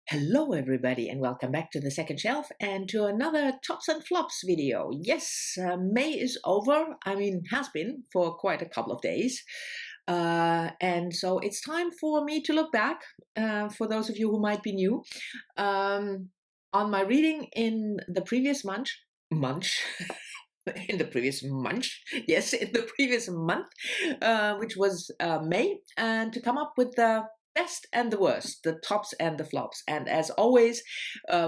Hello everybody and welcome back to the second shelf and to another tops and flops video. Yes, May is over. Has been for quite a couple of days. And so it's time for me to look back, for those of you who might be new, on my reading in the previous month, in the previous month, yes, in the previous month, which was May, and to come up with the best and the worst, the tops and the flops. And as always,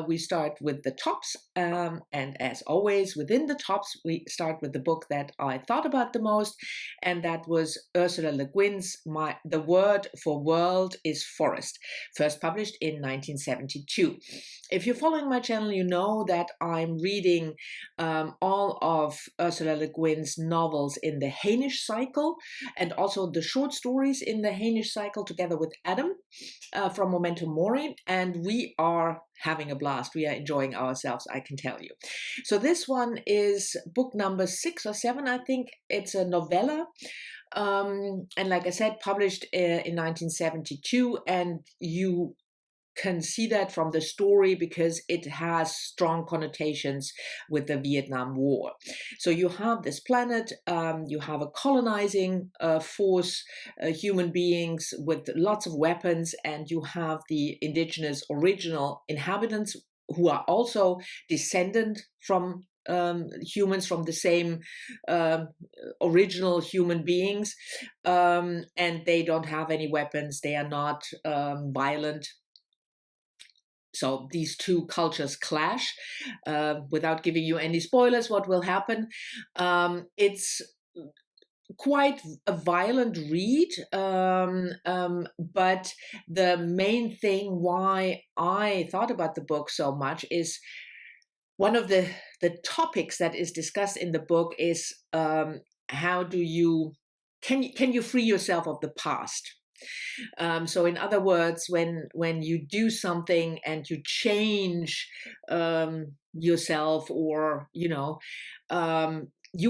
we start with the tops. And as always, within the tops, we start with the book that I thought about the most. And that was Ursula Le Guin's The Word for World is Forest, first published in 1972. If you're following my channel, you know that I'm reading all of Ursula Le Guin's novels in the Hainish cycle, and also the short stories in the Hainish cycle together with Adam from Memento Mori, and we are having a blast. We are enjoying ourselves, I can tell you. So this one is book number 6 or 7, I think. It's a novella, and like I said, published in 1972, and you can see that from the story because it has strong connotations with the Vietnam War. So you have this planet, you have a colonizing force, human beings with lots of weapons, and you have the indigenous original inhabitants who are also descendant from humans, from the same original human beings, and they don't have any weapons, they are not violent. So these two cultures clash. Without giving you any spoilers, what will happen? It's quite a violent read, but the main thing why I thought about the book so much is one of the topics that is discussed in the book is how do you can you free yourself of the past? So in other words, when you do something and you change yourself, or you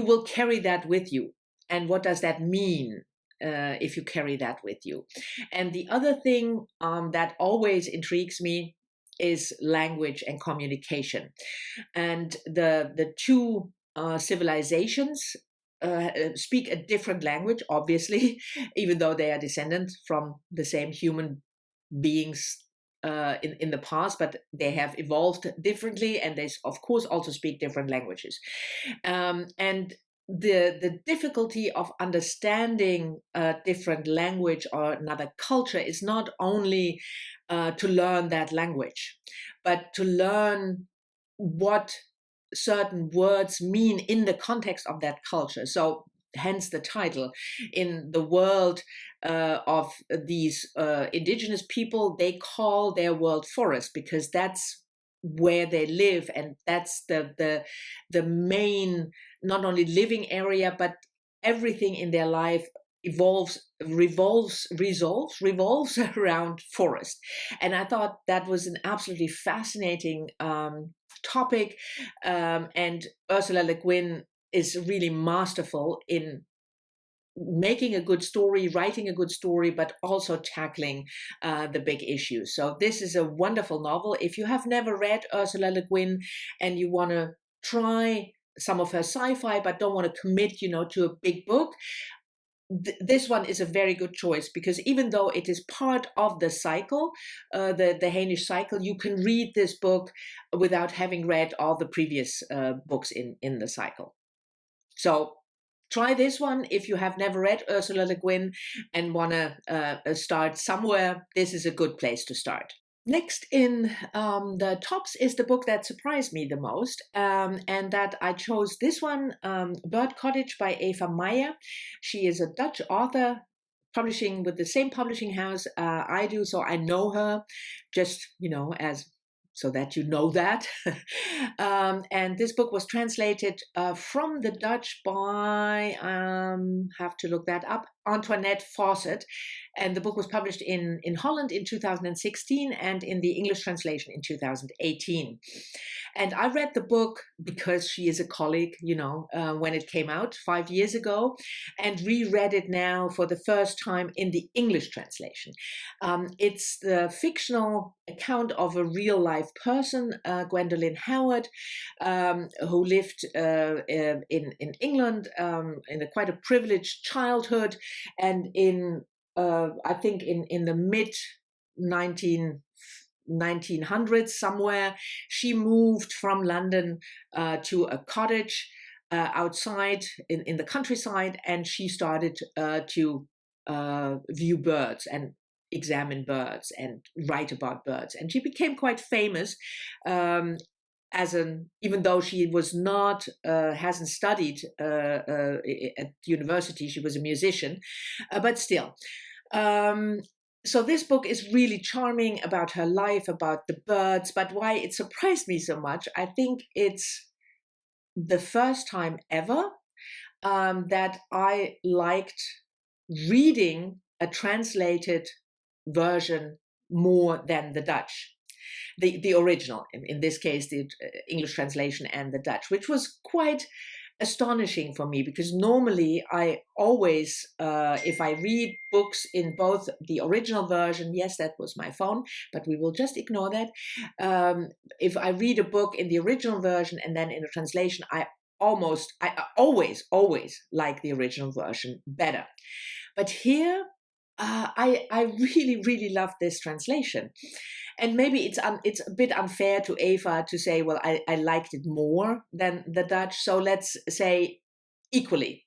will carry that with you. And what does that mean if you carry that with you? And the other thing that always intrigues me is language and communication. And the two civilizations speak a different language, obviously, even though they are descendant from the same human beings in the past, but they have evolved differently, and they of course also speak different languages. And the difficulty of understanding a different language or another culture is not only to learn that language, but to learn what certain words mean in the context of that culture. So hence the title. In the world of these indigenous people, they call their world forest because that's where they live, and that's the main, not only living area, but everything in their life revolves around forest. And I thought that was an absolutely fascinating topic, and Ursula Le Guin is really masterful in making a good story, writing a good story, but also tackling the big issues. So this is a wonderful novel. If you have never read Ursula Le Guin and you want to try some of her sci-fi but don't want to commit to a big book, this one is a very good choice, because even though it is part of the cycle, the Hainish cycle, you can read this book without having read all the previous books in the cycle. So try this one if you have never read Ursula Le Guin and want to start somewhere. This is a good place to start. Next in the tops is the book that surprised me the most, and that I chose this one, Bird Cottage by Ava Maya. She is a Dutch author, publishing with the same publishing house I do, so I know her, just, as so that you know that. And this book was translated from the Dutch by, have to look that up, Antoinette Fawcett. And the book was published in Holland in 2016 and in the English translation in 2018. And I read the book because she is a colleague, when it came out 5 years ago, and reread it now for the first time in the English translation. It's the fictional account of a real life person, Gwendolyn Howard, who lived in England in quite a privileged childhood, and I think in the mid 1900s somewhere, she moved from London to a cottage outside in the countryside, and she started to view birds and examine birds and write about birds. And she became quite famous even though she was not hasn't studied at university. She was a musician, but still. So this book is really charming about her life, about the birds. But why it surprised me so much, I think it's the first time ever that I liked reading a translated version more than the Dutch. The original, in this case, the English translation and the Dutch, which was quite astonishing for me, because normally I always, if I read books in both the original version, yes, that was my phone, but we will just ignore that. If I read a book in the original version and then in the translation, I always like the original version better. But here, I really love this translation. And maybe it's a bit unfair to Ava to say, well, I liked it more than the Dutch. So let's say equally.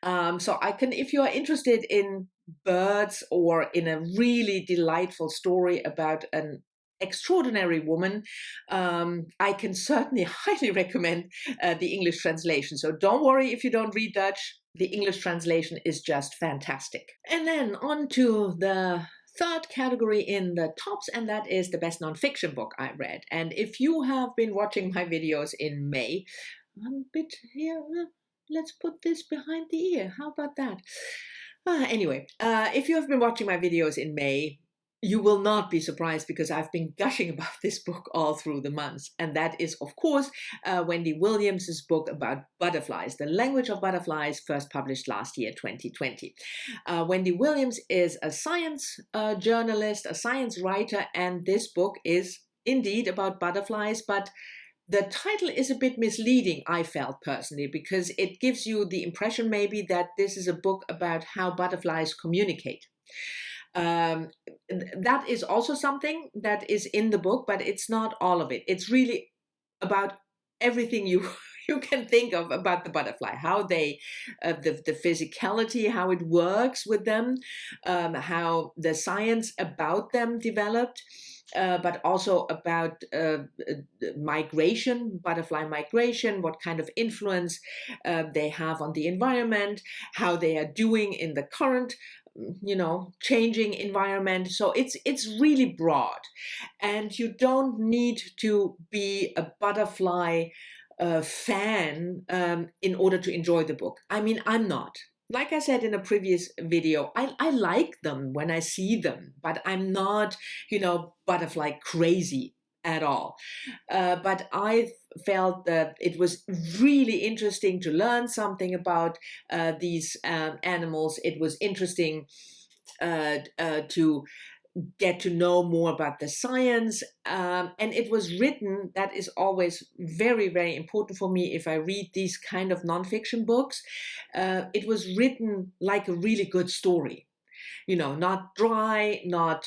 So I can, if you are interested in birds or in a really delightful story about an extraordinary woman, I can certainly highly recommend the English translation. So don't worry if you don't read Dutch. The English translation is just fantastic. And then on to the third category in the tops, and that is the best nonfiction book I read. And if you have been watching my videos in May, I'm a bit here, let's put this behind the ear. How about that? Anyway, if you have been watching my videos in May, you will not be surprised, because I've been gushing about this book all through the months. And that is, of course, Wendy Williams's book about butterflies, The Language of Butterflies, first published last year, 2020. Wendy Williams is a science journalist, a science writer, and this book is indeed about butterflies, but the title is a bit misleading, I felt personally, because it gives you the impression maybe that this is a book about how butterflies communicate. That is also something that is in the book, but it's not all of it. It's really about everything you can think of about the butterfly, how they, the physicality, how it works with them, how the science about them developed, but also about migration, butterfly migration, what kind of influence they have on the environment, how they are doing in the current changing environment. So it's really broad, and you don't need to be a butterfly fan in order to enjoy the book. I mean, I'm not. Like I said in a previous video, I like them when I see them, but I'm not, butterfly crazy at all. But I felt that it was really interesting to learn something about these animals. It was interesting to get to know more about the science, and it was written, that is always very, very important for me if I read these kind of nonfiction books. It was written like a really good story. Not dry, not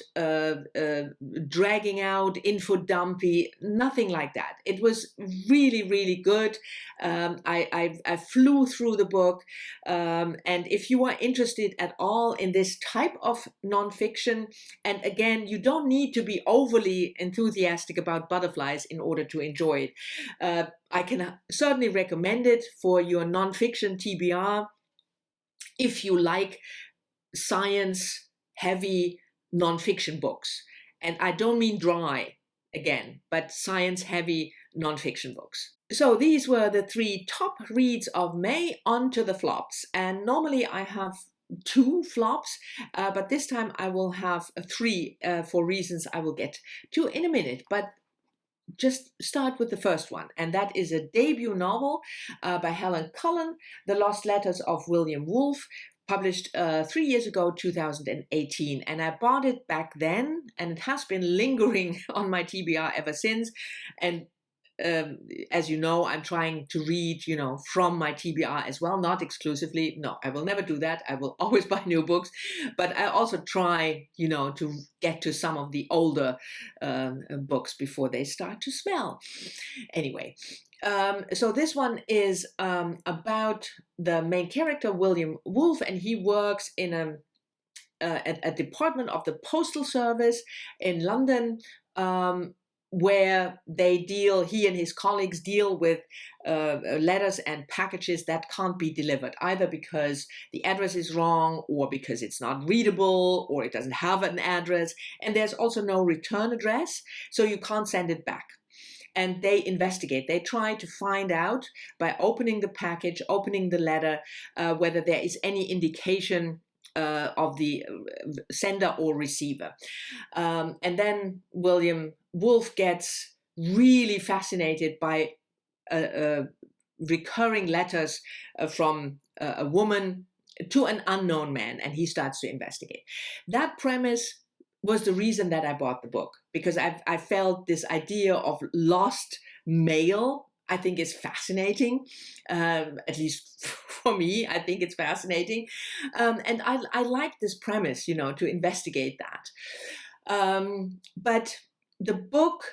dragging out, info dumpy, nothing like that. It was really, really good. I flew through the book. And if you are interested at all in this type of nonfiction, and again, you don't need to be overly enthusiastic about butterflies in order to enjoy it. I can certainly recommend it for your nonfiction TBR if you like science heavy nonfiction books. And I don't mean dry again, but science heavy nonfiction books. So these were the 3 top reads of May. On to the flops. And normally I have 2 flops, but this time I will have 3 for reasons I will get to in a minute. But just start with the first one, and that is a debut novel by Helen Cullen, The Lost Letters of William Woolf, published 3 years ago, 2018. And I bought it back then, and it has been lingering on my TBR ever since. And as you know, I'm trying to read, from my TBR as well, not exclusively. No, I will never do that. I will always buy new books, but I also try, to get to some of the older books before they start to smell. Anyway, so this one is about the main character, William Woolf, and he works in a department of the postal service in London, where he and his colleagues deal with letters and packages that can't be delivered, either because the address is wrong, or because it's not readable, or it doesn't have an address. And there's also no return address, so you can't send it back. And they investigate. They try to find out by opening the package, opening the letter, whether there is any indication of the sender or receiver. And then William Woolf gets really fascinated by recurring letters from a woman to an unknown man, and he starts to investigate. That premise was the reason that I bought the book, because I felt this idea of lost mail, I think, is fascinating. At least for me, I think it's fascinating. And I like this premise, to investigate that. But the book,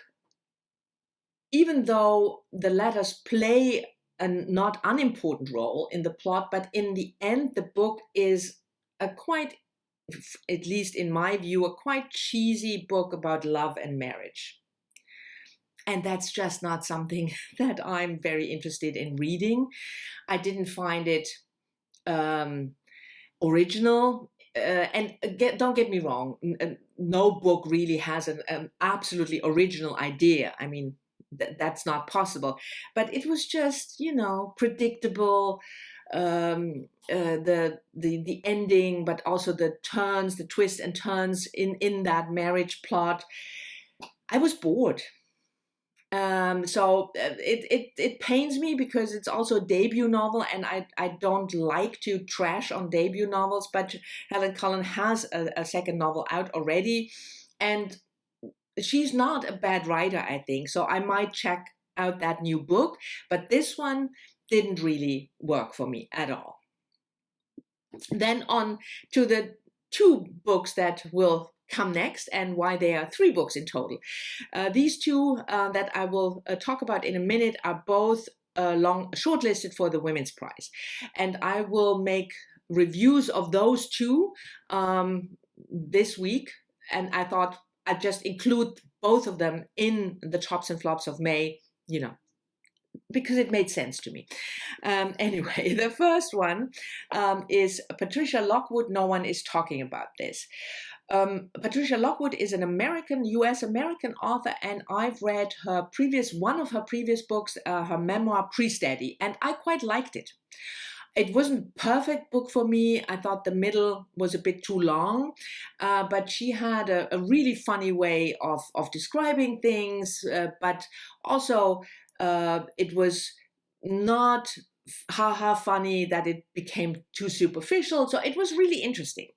even though the letters play a not unimportant role in the plot, but in the end, the book is at least in my view, a quite cheesy book about love and marriage. And that's just not something that I'm very interested in reading. I didn't find it original. And don't get me wrong, no book really has an absolutely original idea. I mean, that's not possible. But it was just, predictable. The ending, but also the turns, the twists and turns in that marriage plot. I was bored. So it pains me, because it's also a debut novel, and I don't like to trash on debut novels, but Helen Cullen has a second novel out already, and she's not a bad writer, I think, so I might check out that new book, but this one didn't really work for me at all. Then on to the 2 books that will come next, and why there are 3 books in total. These 2 that I will talk about in a minute are both shortlisted for the Women's Prize, and I will make reviews of those 2 this week, and I thought I'd just include both of them in the tops and flops of May, because it made sense to me. Anyway, the first one is Patricia Lockwood. No one is talking about this. Patricia Lockwood is an US-American author, and I've read one of her previous books, her memoir Pre-Study, and I quite liked it. It wasn't a perfect book for me. I thought the middle was a bit too long, but she had a really funny way of describing things, but also it was not ha-ha funny that it became too superficial. So it was really interesting.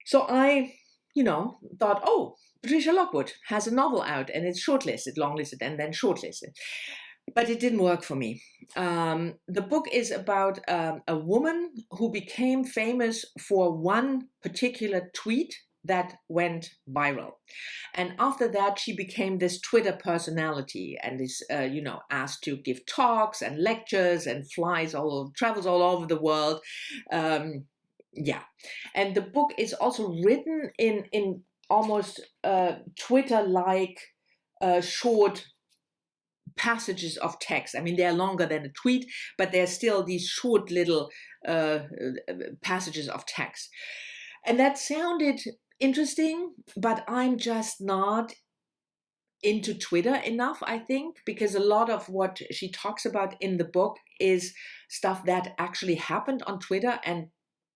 So I, thought, oh, Patricia Lockwood has a novel out, and it's shortlisted, longlisted, and then shortlisted. But it didn't work for me. The book is about a woman who became famous for one particular tweet that went viral. And after that, she became this Twitter personality, and is, asked to give talks and lectures and travels all over the world. And the book is also written in almost Twitter-like short passages of text. I mean, they're longer than a tweet, but they're still these short little passages of text. And that sounded interesting, but I'm just not into Twitter enough, I think, because a lot of what she talks about in the book is stuff that actually happened on Twitter, and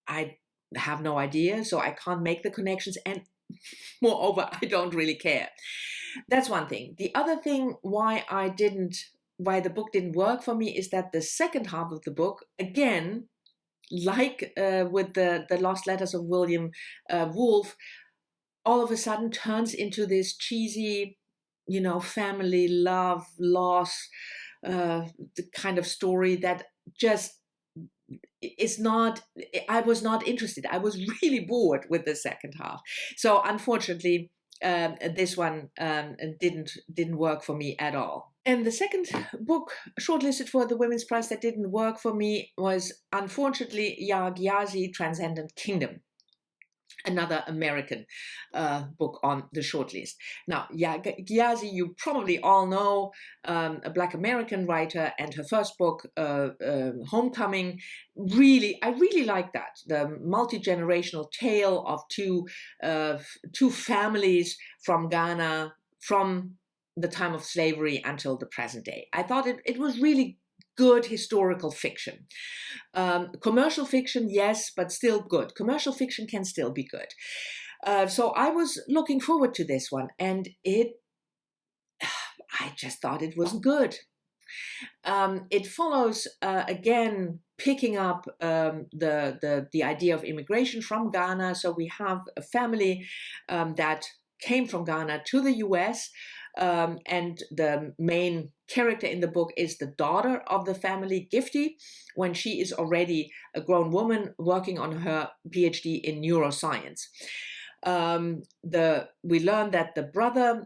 I have no idea, so I can't make the connections, and moreover, I don't really care. That's one thing. The other thing why the book didn't work for me is that the second half of the book, again, like with the Lost Letters of William Woolf, all of a sudden turns into this cheesy, family love, loss, the kind of story that just is not. I was not interested. I was really bored with the second half. So unfortunately, this one didn't work for me at all. And the second book shortlisted for the Women's Prize that didn't work for me was, unfortunately, Yaa Gyasi, Transcendent Kingdom, another American book on the shortlist. Now, Yaa Gyasi, you probably all know, a Black American writer, and her first book, Homecoming, I really like that. The multi-generational tale of two families from Ghana, from the time of slavery until the present day. I thought it was really good historical fiction. Commercial fiction, yes, but still good. Commercial fiction can still be good. So I was looking forward to this one, and I just thought it was good. It follows, again, picking up the idea of immigration from Ghana. So we have a family that came from Ghana to the US, and the main character in the book is the daughter of the family, Gifty, when she is already a grown woman working on her PhD in neuroscience. We learn that the brother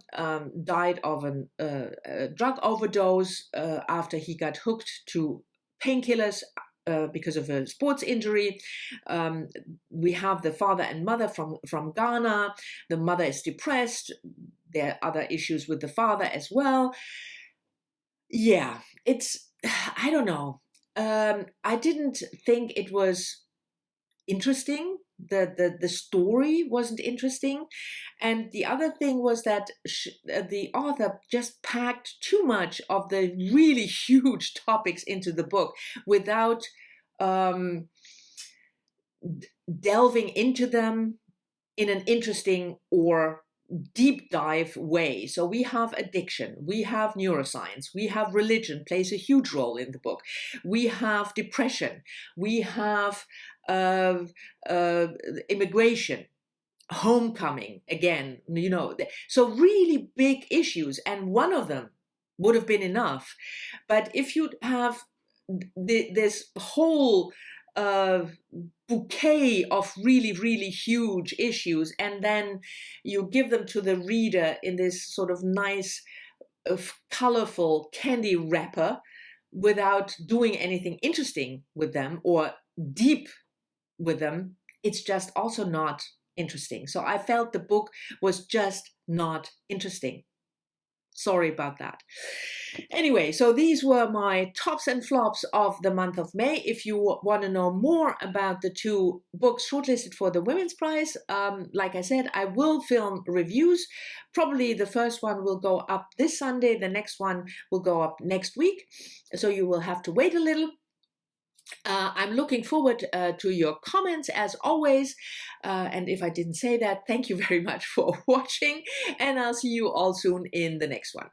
died of a drug overdose after he got hooked to painkillers because of a sports injury. We have the father and mother from Ghana. The mother is depressed. There are other issues with the father as well. Yeah, I don't know. I didn't think it was interesting. The story wasn't interesting. And the other thing was that the author just packed too much of the really huge topics into the book without delving into them in an interesting or deep dive way. So we have addiction, we have neuroscience, we have religion plays a huge role in the book, we have depression, we have immigration, homecoming, again, so really big issues, and one of them would have been enough. But if you have this whole bouquet of really, really huge issues, and then you give them to the reader in this sort of nice, colorful candy wrapper without doing anything interesting with them or deep with them, it's just also not interesting. So I felt the book was just not interesting. Sorry about that. Anyway, so these were my tops and flops of the month of May. If you want to know more about the two books shortlisted for the Women's Prize, like I said, I will film reviews. Probably the first one will go up this Sunday. The next one will go up next week. So you will have to wait a little. I'm looking forward to your comments as always. And if I didn't say that, thank you very much for watching. And I'll see you all soon in the next one.